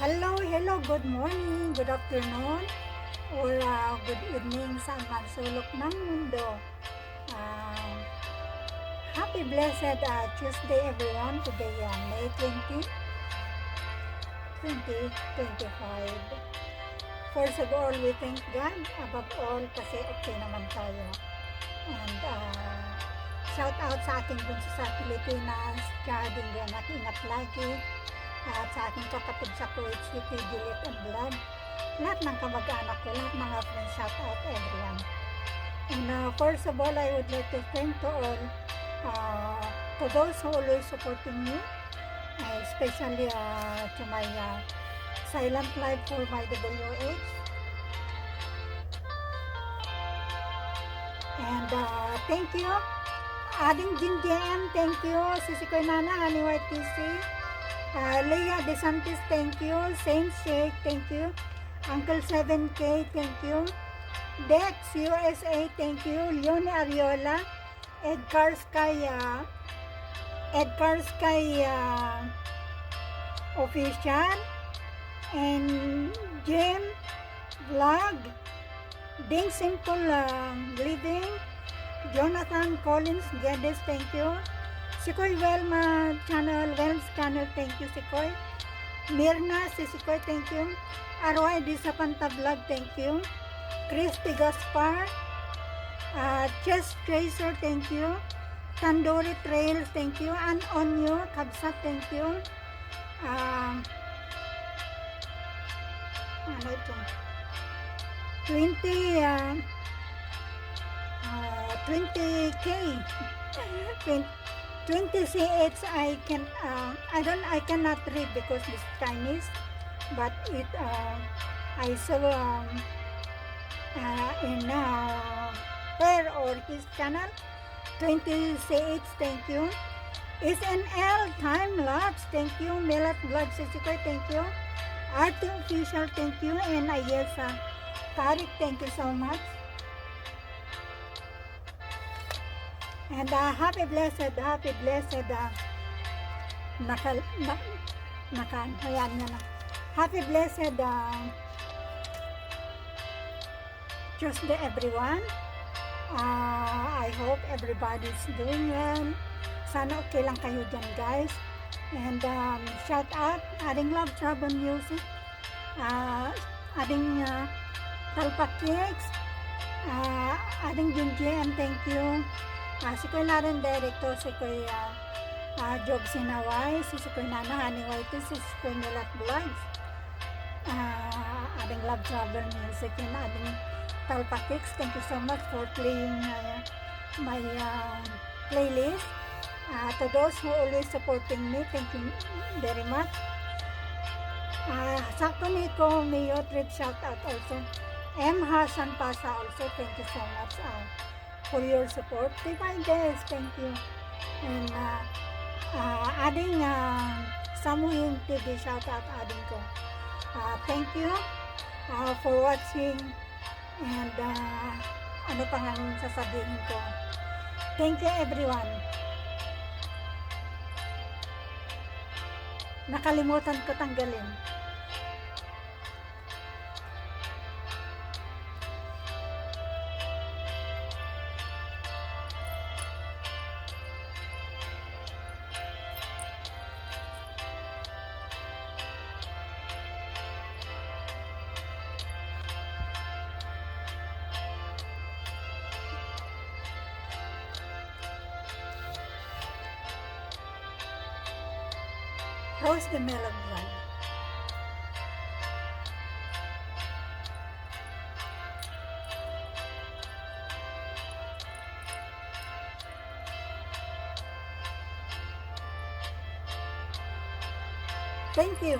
Hello, good morning, good afternoon, or good evening sa man sulok ng mundo. Happy blessed Tuesday everyone. Today May 20, 2025. First of all, we thank God above all kasi okay naman tayo. And shout out sa ating bunso sa Pilipinas, Jarding Granat, ingat lagi. At sa aking kapatid sa Kuwait City, Juliet and Blood, lahat ng kamag-anak ko, lahat ng friends, shout out everyone. And first of all, I would like to thank to all, to those who always supporting me, especially to my silent life for my WH. And thank you, Ading Jinjen, thank you, Sisi Koy Nana, Honey White TC, Leah DeSantis, thank you. Saint Shake, thank you. Uncle 7K, thank you. Dex USA, thank you. Leone Ariola, Edgar Skaya Official, and Jim Vlog, Ding Simple Living, Jonathan Collins Geddes, thank you. Sikoy Welma channel, Welms channel, thank you Sikoy. Mirna, Sikoy, thank you. Arway di sa Panta Vlog, thank you. Christy Gaspar, Chess Tracer, thank you. Tandoori Trails, thank you. And Onyo, Kabsat, thank you. Ano ito? 20K. 20CH I cannot read because it's Chinese, but it I saw in her or his channel. 20CH, thank you. SNL Time Lapse, thank you. Melat Blood Sisikoy, thank you. Arte Official, thank you. And Ayesa Tarik, thank you so much. And happy blessed, happy blessed Tuesday everyone. I hope everybody's doing well. Sana okay lang kayo dyan guys. And shout out Ading Love Travel Music, Ading Talpa Cakes, Ading Junjian, thank you. Sikoy Naren Director, Sikoy Job Sinaway, Sikoy Nana Honey White, Sikoy Milat Vlogs, Ading Love Travel Music, and Ading Talpa Cakes. Thank you so much for playing my playlist. To those who always supporting me, thank you very much. Sakto nito, Mayo Trip shout out also. M. Hasan Pasa also, thank you so much for your support. Divine Days, thank you. And adding Samuhin TV, shout out adding ko. Thank you for watching. And ano pang ang sasabihin ko. Thank you everyone. Nakalimutan ko tanggalin. How's the melon run? Thank you.